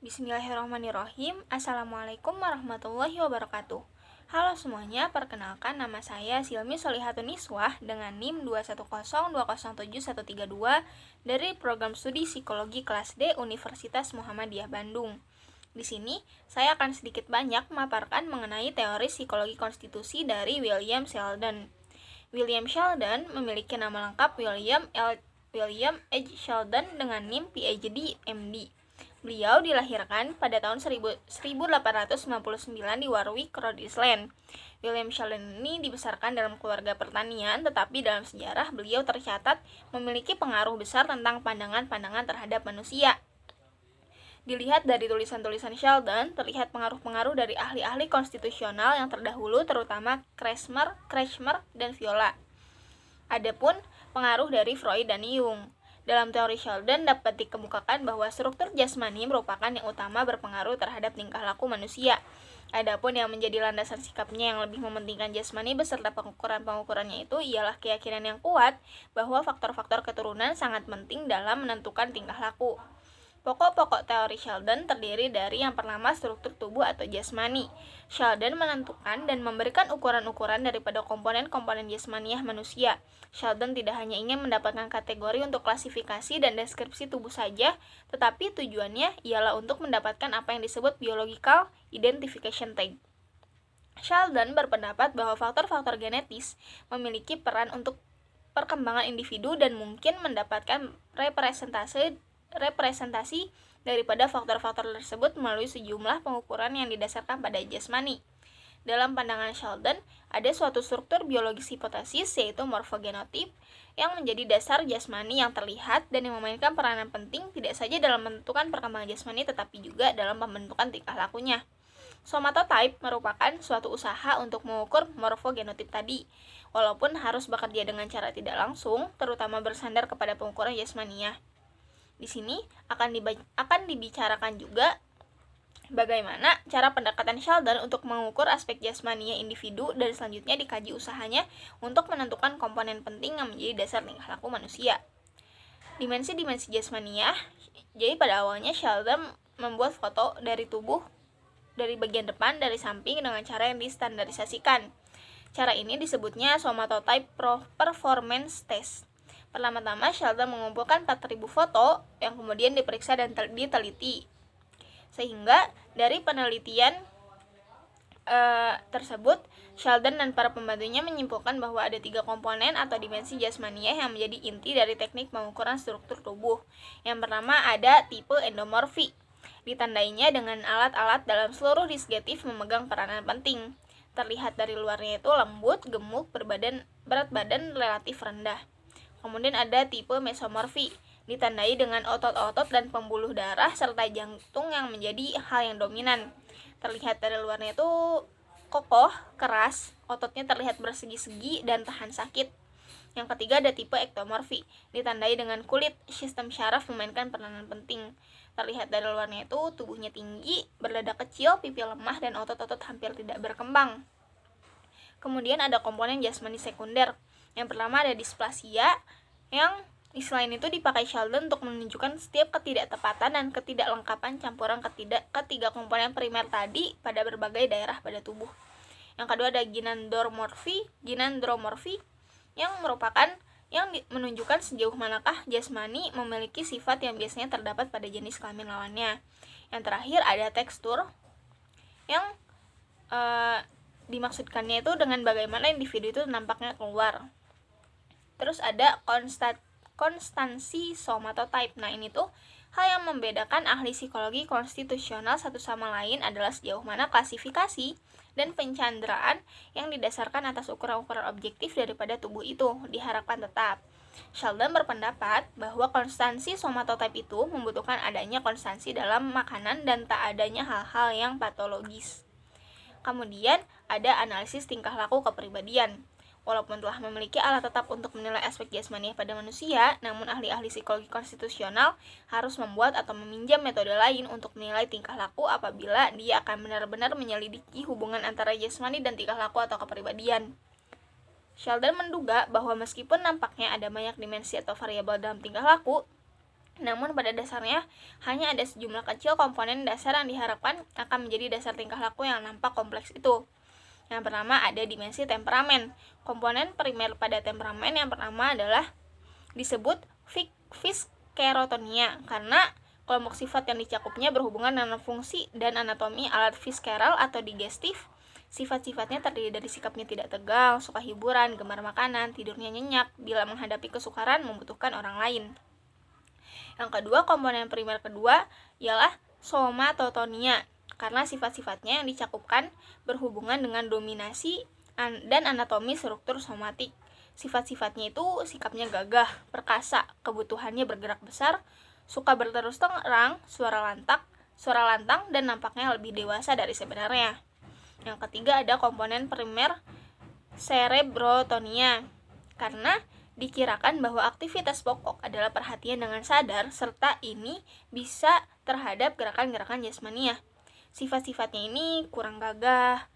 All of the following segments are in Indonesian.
Bismillahirrahmanirrahim. Assalamualaikum warahmatullahi wabarakatuh. Halo semuanya, perkenalkan nama saya Silmi Solihatun Niswah dengan NIM 210207132 dari Program Studi Psikologi Kelas D Universitas Muhammadiyah Bandung. Di sini, saya akan sedikit banyak memaparkan mengenai teori psikologi konstitusi dari William Sheldon. William Sheldon memiliki nama lengkap William H. Sheldon dengan NIM PhD MD. Beliau dilahirkan pada tahun 1899 di Warwick, Rhode Island. William Sheldon ini dibesarkan dalam keluarga pertanian, tetapi dalam sejarah beliau tercatat memiliki pengaruh besar tentang pandangan-pandangan terhadap manusia. Dilihat dari tulisan-tulisan Sheldon, terlihat pengaruh-pengaruh dari ahli-ahli konstitusional yang terdahulu, terutama Kretschmer, dan Viola. Adapun pengaruh dari Freud dan Jung. Dalam teori Sheldon dapat dikemukakan bahwa struktur jasmani merupakan yang utama berpengaruh terhadap tingkah laku manusia. Adapun yang menjadi landasan sikapnya yang lebih mementingkan jasmani beserta pengukuran-pengukurannya itu ialah keyakinan yang kuat bahwa faktor-faktor keturunan sangat penting dalam menentukan tingkah laku. Pokok-pokok teori Sheldon terdiri dari yang pertama struktur tubuh atau jasmani. Sheldon menentukan dan memberikan ukuran-ukuran daripada komponen-komponen jasmaniah manusia. Sheldon tidak hanya ingin mendapatkan kategori untuk klasifikasi dan deskripsi tubuh saja, tetapi tujuannya ialah untuk mendapatkan apa yang disebut biological identification tag. Sheldon berpendapat bahwa faktor-faktor genetis memiliki peran untuk perkembangan individu dan mungkin mendapatkan representasi daripada faktor-faktor tersebut melalui sejumlah pengukuran yang didasarkan pada jasmani. Dalam pandangan Sheldon, ada suatu struktur biologis hipotesis yaitu morfogenotip yang menjadi dasar jasmani yang terlihat dan yang memainkan peranan penting tidak saja dalam menentukan perkembangan jasmani tetapi juga dalam pembentukan tingkah lakunya. Somatotype merupakan suatu usaha untuk mengukur morfogenotip tadi, walaupun harus bekerja dengan cara tidak langsung, terutama bersandar kepada pengukuran jasmaniah. Di sini akan dibicarakan juga bagaimana cara pendekatan Sheldon untuk mengukur aspek jasmania individu dan selanjutnya dikaji usahanya untuk menentukan komponen penting yang menjadi dasar tingkah laku manusia. Dimensi-dimensi jasmania. Jadi pada awalnya Sheldon membuat foto dari tubuh dari bagian depan, dari samping dengan cara yang distandarisasikan. Cara ini disebutnya somatotype performance test. Pertama-tama Sheldon mengumpulkan 4.000 foto yang kemudian diperiksa dan diteliti. Sehingga dari penelitian tersebut, Sheldon dan para pembantunya menyimpulkan bahwa ada 3 komponen atau dimensi jasmaniah yang menjadi inti dari teknik pengukuran struktur tubuh. Yang pertama ada tipe endomorfi. Ditandainya dengan alat-alat dalam seluruh disgestif memegang peranan penting. Terlihat dari luarnya itu lembut, gemuk, berat badan relatif rendah. Kemudian ada tipe mesomorfi, ditandai dengan otot-otot dan pembuluh darah serta jantung yang menjadi hal yang dominan. Terlihat dari luarnya itu kokoh, keras, ototnya terlihat bersegi-segi dan tahan sakit. Yang ketiga ada tipe ektomorfi, ditandai dengan kulit, sistem syaraf memainkan peranan penting. Terlihat dari luarnya itu tubuhnya tinggi, berdada kecil, pipi lemah, dan otot-otot hampir tidak berkembang. Kemudian ada komponen jasmani sekunder. Yang pertama ada displasia, yang istilah ini dipakai Sheldon untuk menunjukkan setiap ketidaktepatan dan ketidaklengkapan campuran ketiga komponen primer tadi pada berbagai daerah pada tubuh. Yang kedua ada ginandromorfi yang menunjukkan sejauh manakah jasmani memiliki sifat yang biasanya terdapat pada jenis kelamin lawannya. Yang terakhir ada tekstur yang dimaksudkannya itu dengan bagaimana individu itu nampaknya keluar. Terus ada konstansi somatotype. Nah ini hal yang membedakan ahli psikologi konstitusional satu sama lain adalah sejauh mana klasifikasi dan pencanderaan yang didasarkan atas ukuran-ukuran objektif daripada tubuh itu diharapkan tetap. Sheldon berpendapat bahwa konstansi somatotype itu membutuhkan adanya konstansi dalam makanan dan tak adanya hal-hal yang patologis. Kemudian ada analisis tingkah laku kepribadian. Walaupun telah memiliki alat tetap untuk menilai aspek jasmani pada manusia, namun ahli-ahli psikologi konstitusional harus membuat atau meminjam metode lain untuk menilai tingkah laku apabila dia akan benar-benar menyelidiki hubungan antara jasmani dan tingkah laku atau kepribadian. Sheldon menduga bahwa meskipun nampaknya ada banyak dimensi atau variabel dalam tingkah laku, Namun pada dasarnya hanya ada sejumlah kecil komponen dasar yang diharapkan akan menjadi dasar tingkah laku yang nampak kompleks itu. Yang pertama ada dimensi temperamen. Komponen primer pada temperamen yang pertama adalah disebut viscerotonia karena kelompok sifat yang dicakupnya berhubungan dengan fungsi dan anatomi alat visceral atau digestif. Sifat-sifatnya terdiri dari sikapnya tidak tegang, suka hiburan, gemar makanan, tidurnya nyenyak, bila menghadapi kesukaran membutuhkan orang lain. Yang kedua, komponen primer kedua ialah somatotonia karena sifat-sifatnya yang dicakupkan berhubungan dengan dominasi dan anatomi struktur somatik. Sifat-sifatnya itu sikapnya gagah, perkasa, kebutuhannya bergerak besar, suka berterus terang, suara lantang, dan nampaknya lebih dewasa dari sebenarnya. Yang ketiga ada komponen primer cerebrotonia karena dikirakan bahwa aktivitas pokok adalah perhatian dengan sadar serta ini bisa terhadap gerakan-gerakan jasmania. Sifat-sifatnya ini kurang gagah,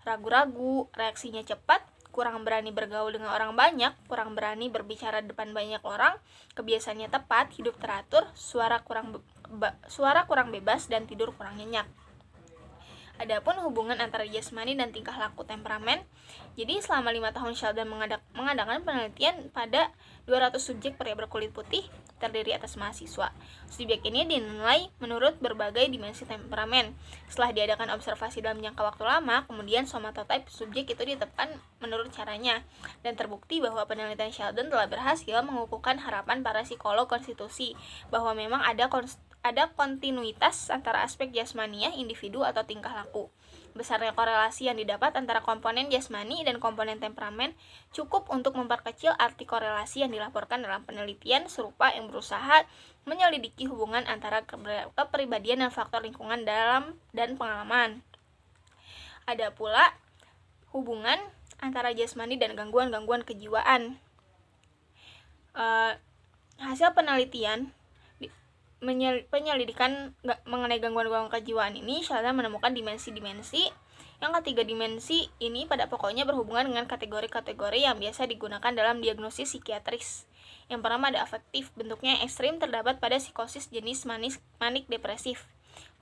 ragu-ragu, reaksinya cepat, kurang berani bergaul dengan orang banyak, kurang berani berbicara depan banyak orang, kebiasaannya tepat, hidup teratur, suara kurang bebas, dan tidur kurang nyenyak. Adapun hubungan antara jasmani dan tingkah laku temperamen, jadi selama 5 tahun Sheldon mengadakan penelitian pada 200 subjek pria berkulit putih terdiri atas mahasiswa. Subjek ini dinilai menurut berbagai dimensi temperamen. Setelah diadakan observasi dalam jangka waktu lama, kemudian somatotype subjek itu ditetapkan menurut caranya. Dan terbukti bahwa penelitian Sheldon telah berhasil mengukuhkan harapan para psikolog konstitusi bahwa memang ada kontinuitas antara aspek jasmania individu atau tingkah laku. Besarnya korelasi yang didapat antara komponen jasmani dan komponen temperamen cukup untuk memperkecil arti korelasi yang dilaporkan dalam penelitian serupa yang berusaha menyelidiki hubungan antara kepribadian dan faktor lingkungan dan pengalaman. Ada pula hubungan antara jasmani dan gangguan-gangguan kejiwaan. Hasil penelitian penyelidikan mengenai gangguan-gangguan kejiwaan ini, Sheldon menemukan dimensi-dimensi. Yang ketiga dimensi ini pada pokoknya berhubungan dengan kategori-kategori yang biasa digunakan dalam diagnosis psikiatris. Yang pertama ada afektif, bentuknya yang ekstrim terdapat pada psikosis jenis manik depresif.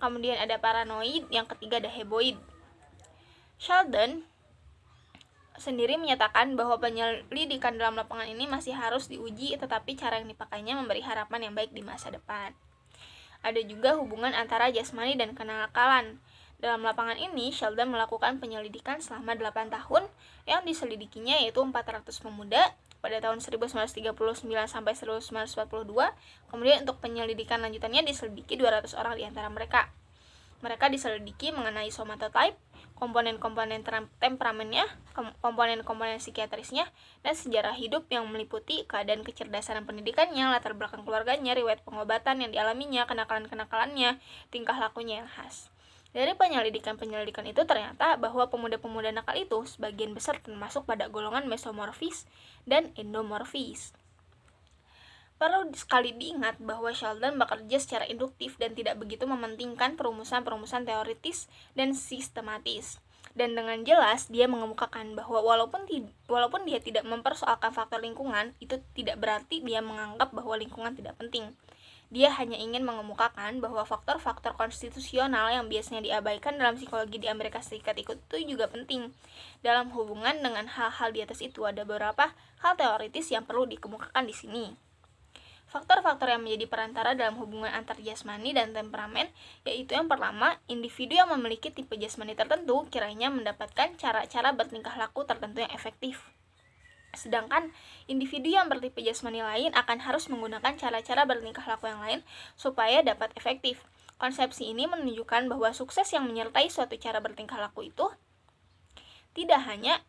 Kemudian ada paranoid, yang ketiga ada heboid. Sheldon sendiri menyatakan bahwa penyelidikan dalam lapangan ini masih harus diuji, tetapi cara yang dipakainya memberi harapan yang baik di masa depan. Ada juga hubungan antara jasmani dan kenakalan. Dalam lapangan ini, Sheldon melakukan penyelidikan selama 8 tahun yang diselidikinya yaitu 400 pemuda pada tahun 1939 sampai 1942. Kemudian untuk penyelidikan lanjutannya diselidiki 200 orang di antara mereka. Mereka diselidiki mengenai somatotype, komponen-komponen temperamennya, komponen-komponen psikiatrisnya, dan sejarah hidup yang meliputi keadaan kecerdasan dan pendidikannya, latar belakang keluarganya, riwayat pengobatan yang dialaminya, kenakalan-kenakalannya, tingkah lakunya yang khas. Dari penyelidikan itu ternyata bahwa pemuda-pemuda nakal itu sebagian besar termasuk pada golongan mesomorfis dan endomorfis. Perlu sekali diingat bahwa Sheldon bekerja secara induktif dan tidak begitu mementingkan perumusan-perumusan teoritis dan sistematis. Dan dengan jelas dia mengemukakan bahwa walaupun dia tidak mempersoalkan faktor lingkungan, itu tidak berarti dia menganggap bahwa lingkungan tidak penting. Dia hanya ingin mengemukakan bahwa faktor-faktor konstitusional yang biasanya diabaikan dalam psikologi di Amerika Serikat itu juga penting. Dalam hubungan dengan hal-hal di atas itu ada beberapa hal teoritis yang perlu dikemukakan di sini. Faktor-faktor yang menjadi perantara dalam hubungan antar jasmani dan temperamen, yaitu yang pertama, individu yang memiliki tipe jasmani tertentu kiranya mendapatkan cara-cara bertingkah laku tertentu yang efektif. Sedangkan individu yang bertipe jasmani lain akan harus menggunakan cara-cara bertingkah laku yang lain supaya dapat efektif. Konsepsi ini menunjukkan bahwa sukses yang menyertai suatu cara bertingkah laku itu tidak hanya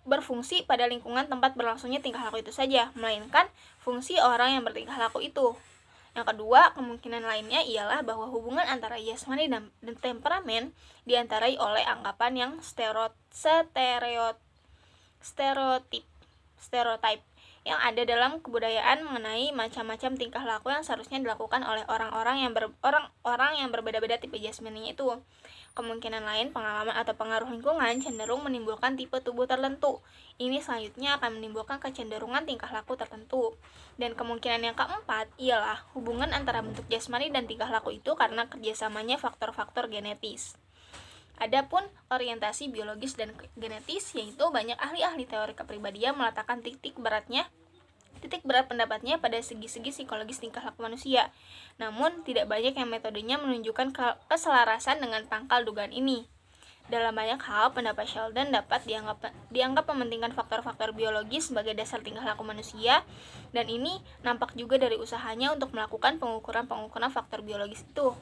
berfungsi pada lingkungan tempat berlangsungnya tingkah laku itu saja, melainkan fungsi orang yang bertingkah laku itu. Yang kedua, kemungkinan lainnya ialah bahwa hubungan antara jasmani dan temperamen diantarai oleh anggapan yang stereotype, yang ada dalam kebudayaan mengenai macam-macam tingkah laku yang seharusnya dilakukan oleh orang-orang yang berbeda-beda tipe jasmaninya itu. Kemungkinan lain, pengalaman atau pengaruh lingkungan cenderung menimbulkan tipe tubuh tertentu. Ini selanjutnya akan menimbulkan kecenderungan tingkah laku tertentu. Dan kemungkinan yang keempat ialah hubungan antara bentuk jasmani dan tingkah laku itu karena kerjasamanya faktor-faktor genetis. Adapun orientasi biologis dan genetis, yaitu banyak ahli-ahli teori kepribadian meletakkan titik berat pendapatnya pada segi-segi psikologis tingkah laku manusia. Namun, tidak banyak yang metodenya menunjukkan keselarasan dengan pangkal dugaan ini. Dalam banyak hal, pendapat Sheldon dapat dianggap mementingkan faktor-faktor biologis sebagai dasar tingkah laku manusia, dan ini nampak juga dari usahanya untuk melakukan pengukuran faktor biologis itu.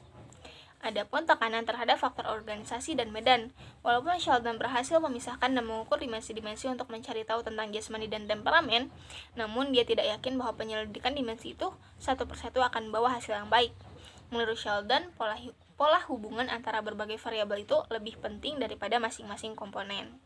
Adapun tekanan terhadap faktor organisasi dan medan. Walaupun Sheldon berhasil memisahkan dan mengukur dimensi-dimensi untuk mencari tahu tentang jasmani dan temperamen, namun dia tidak yakin bahwa penyelidikan dimensi itu satu persatu akan membawa hasil yang baik. Menurut Sheldon, pola hubungan antara berbagai variabel itu lebih penting daripada masing-masing komponen.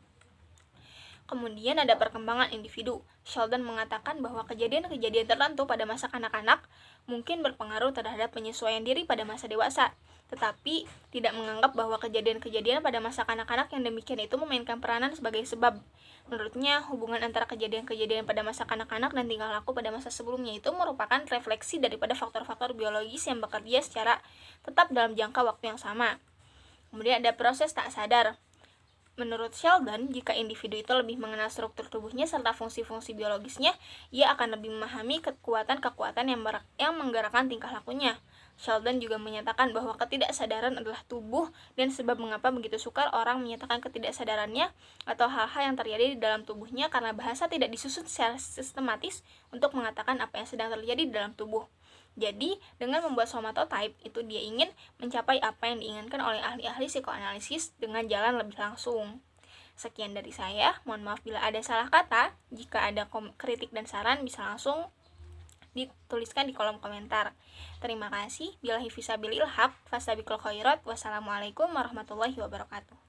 Kemudian ada perkembangan individu. Sheldon mengatakan bahwa kejadian-kejadian tertentu pada masa kanak-kanak mungkin berpengaruh terhadap penyesuaian diri pada masa dewasa, tetapi tidak menganggap bahwa kejadian-kejadian pada masa kanak-kanak yang demikian itu memainkan peranan sebagai sebab. Menurutnya, hubungan antara kejadian-kejadian pada masa kanak-kanak dan tingkah laku pada masa sebelumnya itu merupakan refleksi daripada faktor-faktor biologis yang bekerja secara tetap dalam jangka waktu yang sama. Kemudian ada proses tak sadar. Menurut Sheldon, jika individu itu lebih mengenal struktur tubuhnya serta fungsi-fungsi biologisnya, ia akan lebih memahami kekuatan-kekuatan yang menggerakkan tingkah lakunya. Sheldon juga menyatakan bahwa ketidaksadaran adalah tubuh dan sebab mengapa begitu sukar orang menyatakan ketidaksadarannya atau hal-hal yang terjadi di dalam tubuhnya karena bahasa tidak disusun secara sistematis untuk mengatakan apa yang sedang terjadi di dalam tubuh. Jadi, dengan membuat somatotype, itu dia ingin mencapai apa yang diinginkan oleh ahli-ahli psikoanalisis dengan jalan lebih langsung. Sekian dari saya, mohon maaf bila ada salah kata. Jika ada kritik dan saran, bisa langsung dituliskan di kolom komentar. Terima kasih. Billahi fisabilil haq, fastabiqul khairat. Wassalamualaikum warahmatullahi wabarakatuh.